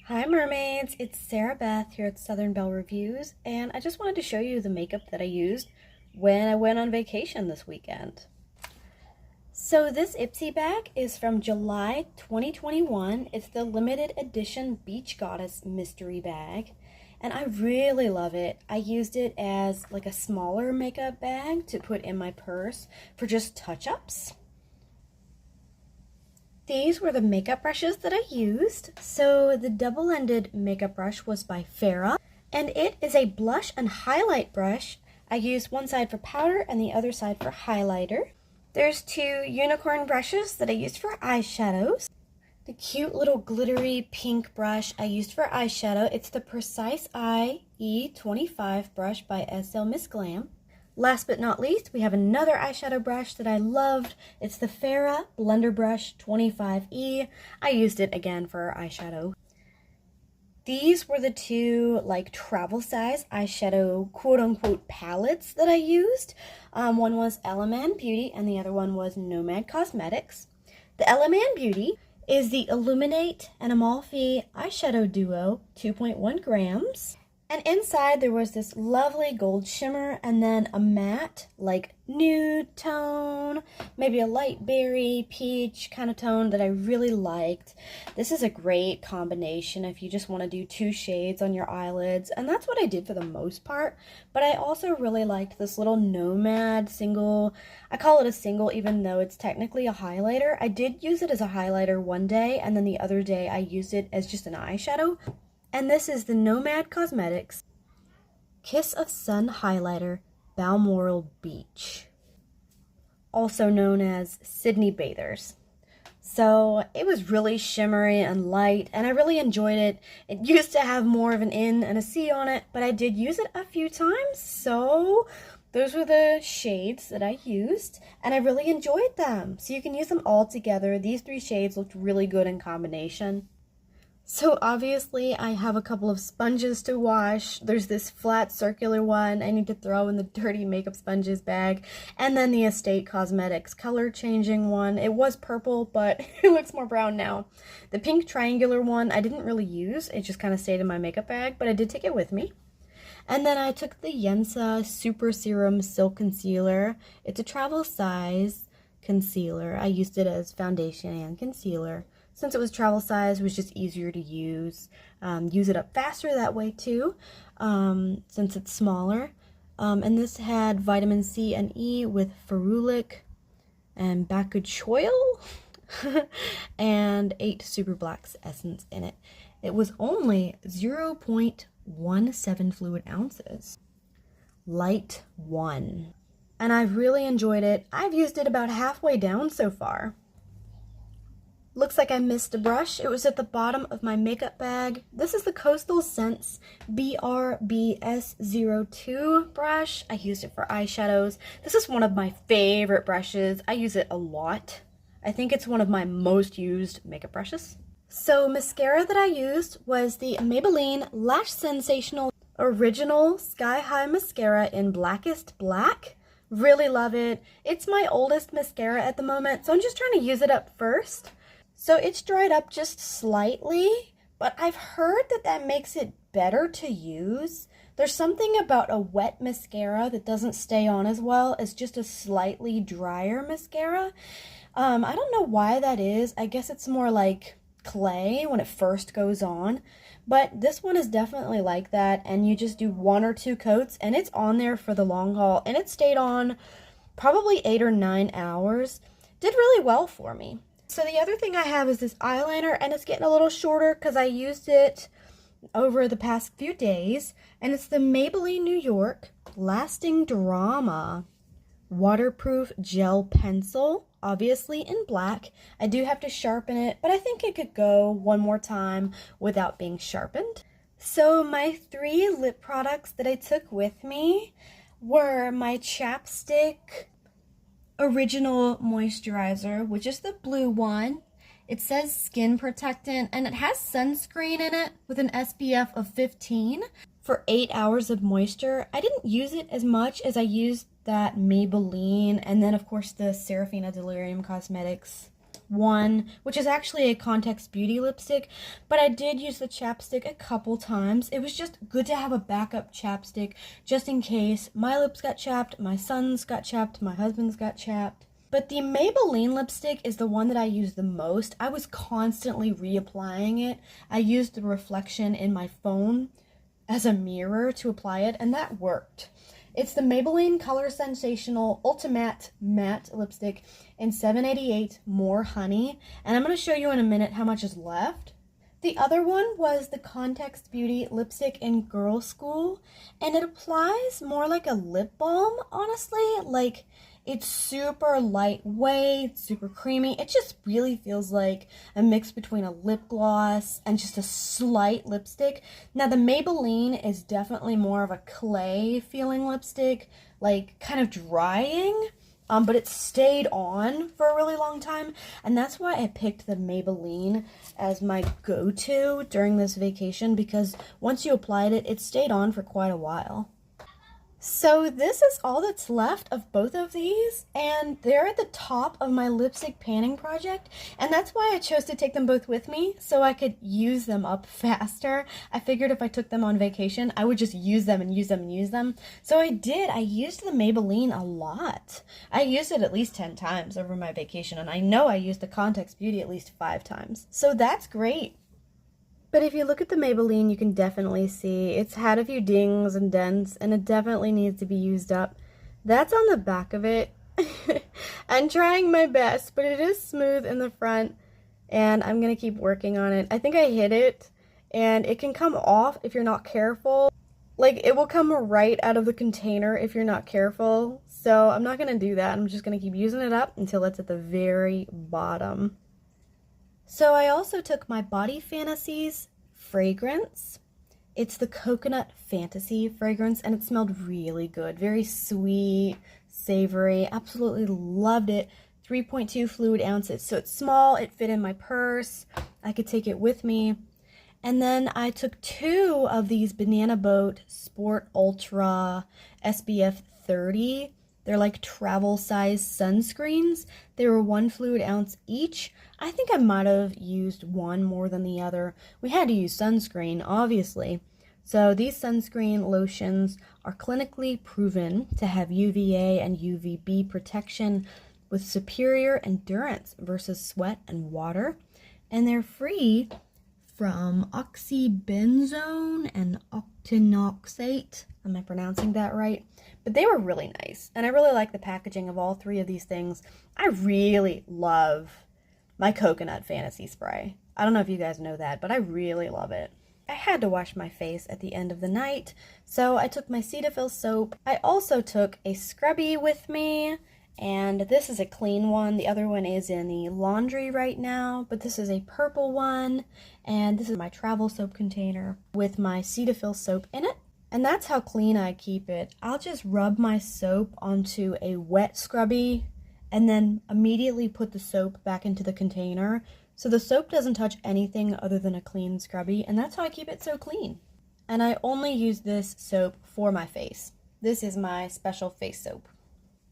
Hi mermaids, it's Sarah Beth here at Southern Belle Reviews, and I just wanted to show you the makeup that I used when I went on vacation this weekend. So this Ipsy bag is from July 2021. It's the limited edition Beach Goddess mystery bag, and I really love it. I used it as like a smaller makeup bag to put in my purse for just touch-ups. These were the makeup brushes that I used. So the double-ended makeup brush was by Farrah, and it is a blush and highlight brush. I used one side for powder and the other side for highlighter. There's two unicorn brushes that I used for eyeshadows. The cute little glittery pink brush I used for eyeshadow. It's the Precise Eye E25 brush by SL Miss Glam. Last but not least, we have another eyeshadow brush that I loved. It's the Farrah Blender Brush 25E. I used it again for eyeshadow. These were the two like travel size eyeshadow quote-unquote palettes that I used. One was Element Beauty and the other one was Nomad Cosmetics. The Element Beauty is the Illuminate and Amalfi eyeshadow duo, 2.1 grams. And inside there was this lovely gold shimmer and then a matte, like nude tone, maybe a light berry, peach kind of tone that I really liked. This is a great combination if you just want to do two shades on your eyelids, and that's what I did for the most part. But I also really liked this little Nomad single. I call it a single even though it's technically a highlighter. I did use it as a highlighter one day, and then the other day I used it as just an eyeshadow. And this is the Nomad Cosmetics Kiss of Sun Highlighter Balmoral Beach, also known as Sydney Bathers. So it was really shimmery and light, and I really enjoyed it. It used to have more of an N and a C on it, but I did use it a few times, so those were the shades that I used, and I really enjoyed them. So you can use them all together. These three shades looked really good in combination. So obviously I have a couple of sponges to wash. There's this flat circular one I need to throw in the dirty makeup sponges bag. And then the Estate Cosmetics color changing one. It was purple, but it looks more brown now. The pink triangular one I didn't really use. It just kind of stayed in my makeup bag, but I did take it with me. And then I took the Yensa Super Serum Silk Concealer. It's a travel size concealer. I used it as foundation and concealer. Since it was travel size, it was just easier to use. Use it up faster that way too, since it's smaller. And this had vitamin C and E with ferulic and bakuchiol and 8 Super Blacks essence in it. It was only 0.17 fluid ounces. Light 1. And I've really enjoyed it. I've used it about halfway down so far. Looks like I missed a brush. It was at the bottom of my makeup bag. This is the Coastal Scents BRBS02 brush. I used it for eyeshadows. This is one of my favorite brushes. I use it a lot. I think it's one of my most used makeup brushes. So mascara that I used was the Maybelline Lash Sensational Original Sky High Mascara in Blackest Black. Really love it. It's my oldest mascara at the moment, so I'm just trying to use it up first. So it's dried up just slightly, but I've heard that that makes it better to use. There's something about a wet mascara that doesn't stay on as well as just a slightly drier mascara. I don't know why that is. I guess it's more like clay when it first goes on, but this one is definitely like that, and you just do 1 or 2 coats and it's on there for the long haul, and it stayed on probably 8 or 9 hours. Did really well for me. So the other thing I have is this eyeliner, and it's getting a little shorter because I used it over the past few days, and it's the Maybelline New York Lasting Drama Waterproof Gel Pencil, obviously in black. I do have to sharpen it, but I think it could go one more time without being sharpened. So my 3 lip products that I took with me were my chapstick Original Moisturizer, which is the blue one. It says skin protectant, and it has sunscreen in it with an SPF of 15 for 8 hours of moisture. I didn't use it as much as I used that Maybelline, and then of course the Serafina Delirium Cosmetics one, which is actually a Context Beauty lipstick, but I did use the chapstick a couple times. It was just good to have a backup chapstick just in case my lips got chapped, my son's got chapped, my husband's got chapped. But the Maybelline lipstick is the one that I use the most. I was constantly reapplying it. I used the reflection in my phone as a mirror to apply it, and that worked. It's the Maybelline Color Sensational Ultimate Matte Lipstick in 788 More Honey, and I'm going to show you in a minute how much is left. The other one was the Context Beauty lipstick in Girl School, and it applies more like a lip balm, honestly. Like, it's super lightweight, super creamy. It just really feels like a mix between a lip gloss and just a slight lipstick. Now, the Maybelline is definitely more of a clay feeling lipstick, like kind of drying. But it stayed on for a really long time, and that's why I picked the Maybelline as my go-to during this vacation, because once you applied it, it stayed on for quite a while. So this is all that's left of both of these, and they're at the top of my lipstick panning project, and that's why I chose to take them both with me, so I could use them up faster. I figured if I took them on vacation, I would just use them and use them and use them. So I did. I used the Maybelline a lot. I used it at least 10 times over my vacation, and I know I used the Context Beauty at least 5 times. So that's great. But if you look at the Maybelline, you can definitely see it's had a few dings and dents, and it definitely needs to be used up. That's on the back of it. I'm trying my best, but it is smooth in the front, and I'm going to keep working on it. I think I hit it, and it can come off if you're not careful. Like, it will come right out of the container if you're not careful. So I'm not going to do that. I'm just going to keep using it up until it's at the very bottom. So I also took my Body Fantasies fragrance. It's the Coconut Fantasy fragrance, and it smelled really good. Very sweet, savory. Absolutely loved it. 3.2 fluid ounces. So it's small. It fit in my purse. I could take it with me. And then I took 2 of these Banana Boat Sport Ultra SPF 30. They're like travel size sunscreens. They were 1 fluid ounce each. I think I might have used one more than the other. We had to use sunscreen, obviously. So these sunscreen lotions are clinically proven to have UVA and UVB protection with superior endurance versus sweat and water. And they're free from oxybenzone and octinoxate. Am I pronouncing that right? But they were really nice, and I really like the packaging of all 3 of these things. I really love my Coconut Fantasy spray. I don't know if you guys know that, but I really love it. I had to wash my face at the end of the night, so I took my Cetaphil soap. I also took a scrubby with me, and this is a clean one. The other one is in the laundry right now, but this is a purple one, and this is my travel soap container with my Cetaphil soap in it. And that's how clean I keep it. I'll just rub my soap onto a wet scrubby and then immediately put the soap back into the container. So the soap doesn't touch anything other than a clean scrubby, and that's how I keep it so clean. And I only use this soap for my face. This is my special face soap.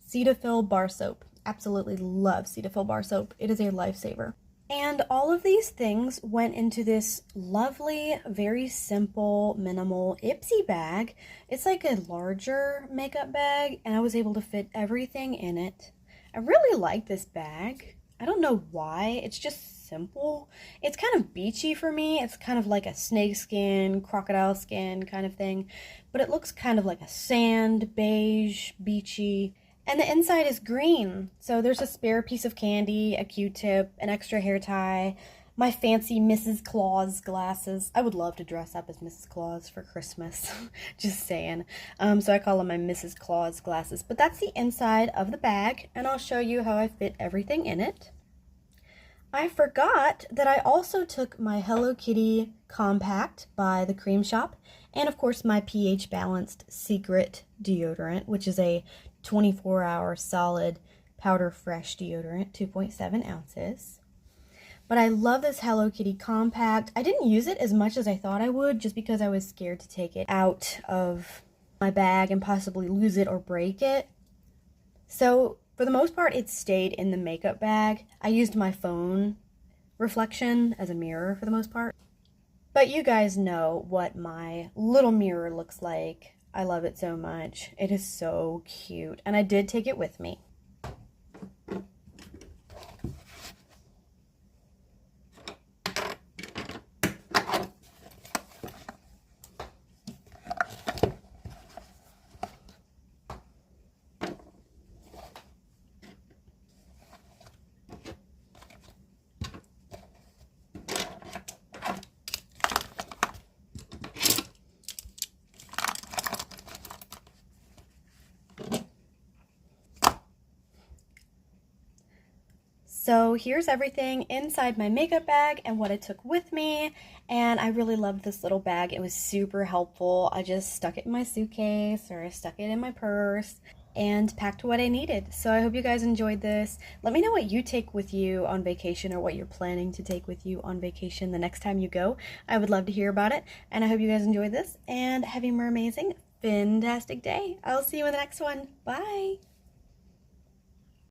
Cetaphil bar soap. Absolutely love Cetaphil bar soap. It is a lifesaver. And all of these things went into this lovely, very simple, minimal Ipsy bag. It's like a larger makeup bag, and I was able to fit everything in it. I really like this bag. I don't know why. It's just simple. It's kind of beachy for me. It's kind of like a snake skin, crocodile skin kind of thing. But it looks kind of like a sand, beige, beachy. And the inside is green, so there's a spare piece of candy, a Q-tip, an extra hair tie, my fancy Mrs. Claus glasses. I would love to dress up as Mrs. Claus for Christmas, just saying. So I call them my Mrs. Claus glasses. But that's the inside of the bag, and I'll show you how I fit everything in it. I forgot that I also took my Hello Kitty Compact by the Cream Shop, and of course my pH Balanced Secret deodorant, which is a 24-hour solid powder fresh deodorant, 2.7 ounces. But I love this Hello Kitty Compact. I didn't use it as much as I thought I would, just because I was scared to take it out of my bag and possibly lose it or break it. So For the most part, it stayed in the makeup bag. I used my phone reflection as a mirror for the most part. But you guys know what my little mirror looks like. I love it so much. It is so cute. And I did take it with me. So here's everything inside my makeup bag and what I took with me, and I really loved this little bag. It was super helpful. I just stuck it in my suitcase or I stuck it in my purse and packed what I needed. So I hope you guys enjoyed this. Let me know what you take with you on vacation or what you're planning to take with you on vacation the next time you go. I would love to hear about it, and I hope you guys enjoyed this and have a more amazing, fantastic day. I'll see you in the next one. Bye!